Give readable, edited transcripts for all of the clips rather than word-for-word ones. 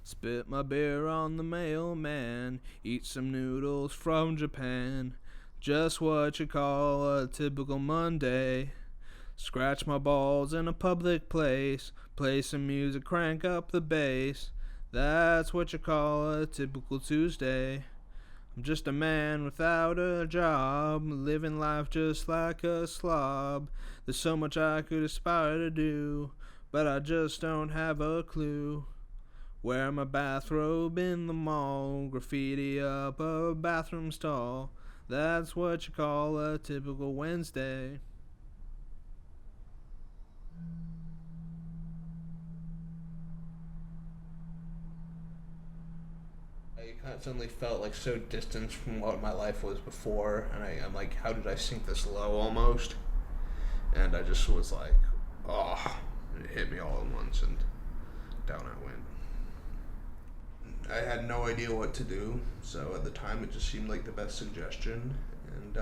Spit my beer on the mailman, eat some noodles from Japan. Just what you call a typical Monday. Scratch my balls in a public place, play some music, crank up the bass. That's what you call a typical Tuesday. I'm just a man without a job, living life just like a slob. There's so much I could aspire to do, but I just don't have a clue. Wear my bathrobe in the mall, graffiti up a bathroom stall. That's what you call a typical Wednesday. I constantly felt like so distant from what my life was before, and I'm like, how did I sink this low almost? And I just was like, oh, it hit me all at once, and down I went. I had no idea what to do, so at the time it just seemed like the best suggestion, and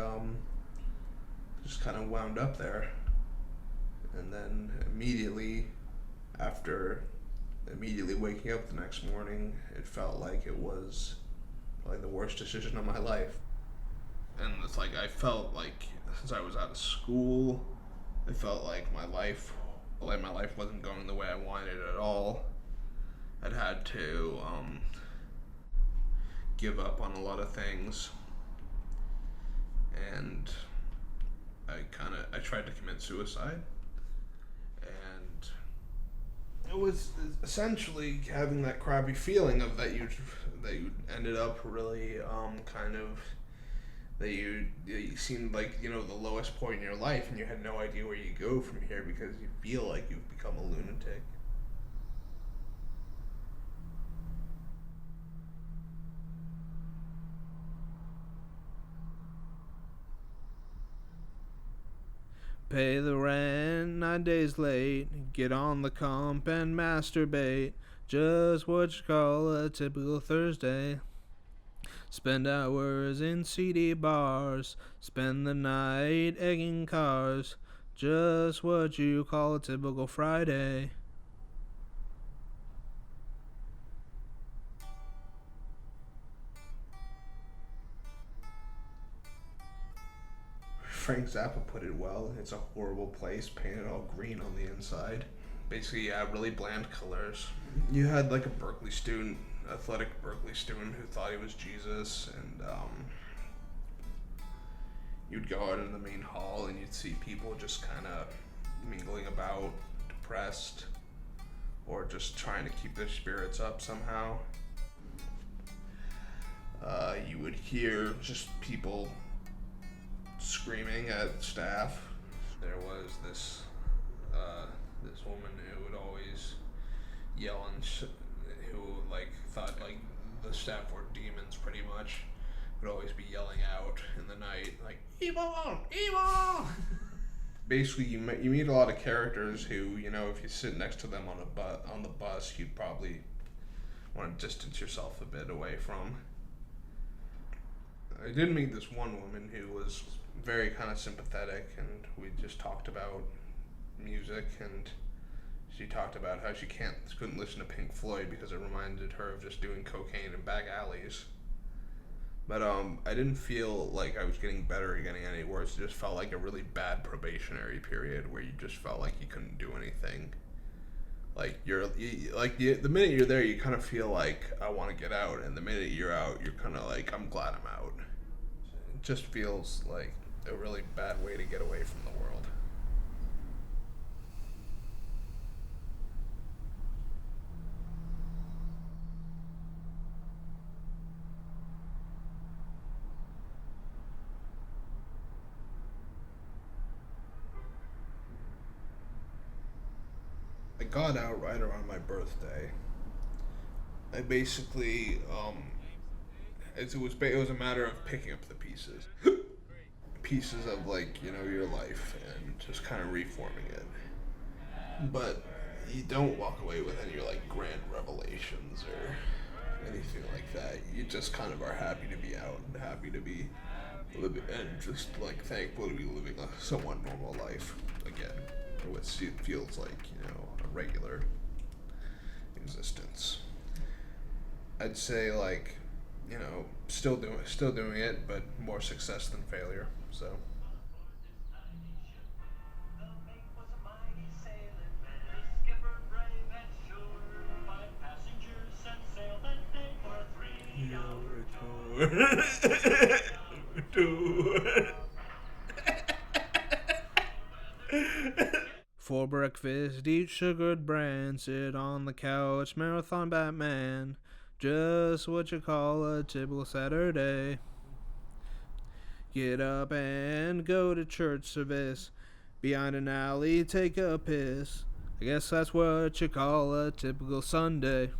just kind of wound up there. And then after immediately waking up the next morning, it felt like it was probably the worst decision of my life. And it's like I felt like since I was out of school, I felt like my life wasn't going the way I wanted at all. I'd had to give up on a lot of things, and I tried to commit suicide, and it was essentially having that crappy feeling of that you ended up really that you seemed like the lowest point in your life, and you had no idea where you go from here because you feel like you've become a lunatic. Pay the rent 9 days late, get on the comp and masturbate. Just what you call a typical Thursday. Spend hours in seedy bars, spend the night egging cars. Just what you call a typical Friday. Frank Zappa put it well. It's a horrible place, painted all green on the inside. Basically, yeah, really bland colors. You had like a athletic Berkeley student who thought he was Jesus, and you'd go out in the main hall and you'd see people just kind of mingling about, depressed, or just trying to keep their spirits up somehow. You would hear just people screaming at staff. There was this woman who would always yell who thought the staff were demons pretty much. Would always be yelling out in the night like evil, evil. Basically, you meet a lot of characters who if you sit next to them on the bus, you'd probably want to distance yourself a bit away from. I did meet this one woman who was very kind of sympathetic, and we just talked about music, and she talked about how she couldn't listen to Pink Floyd because it reminded her of just doing cocaine in back alleys. But I didn't feel like I was getting better or getting any worse. It just felt like a really bad probationary period where you just felt like you couldn't do anything. The minute you're there, you kind of feel like I want to get out, and the minute you're out, you're kind of like I'm glad I'm out. It just feels like a really bad way to get away from the world. I got out right around my birthday. I basically, it was a matter of picking up the pieces. Pieces of your life and just kind of reforming it. But you don't walk away with any grand revelations or anything like that. You just kind of are happy to be out and happy to be living, and just thankful to be living a somewhat normal life again, or what feels like a regular existence. I'd say like, still doing it, but more success than failure. So. For breakfast, eat sugared bran, sit on the couch, marathon Batman. Just what you call a typical Saturday. Get up and go to church service. Behind an alley, take a piss. I guess that's what you call a typical Sunday.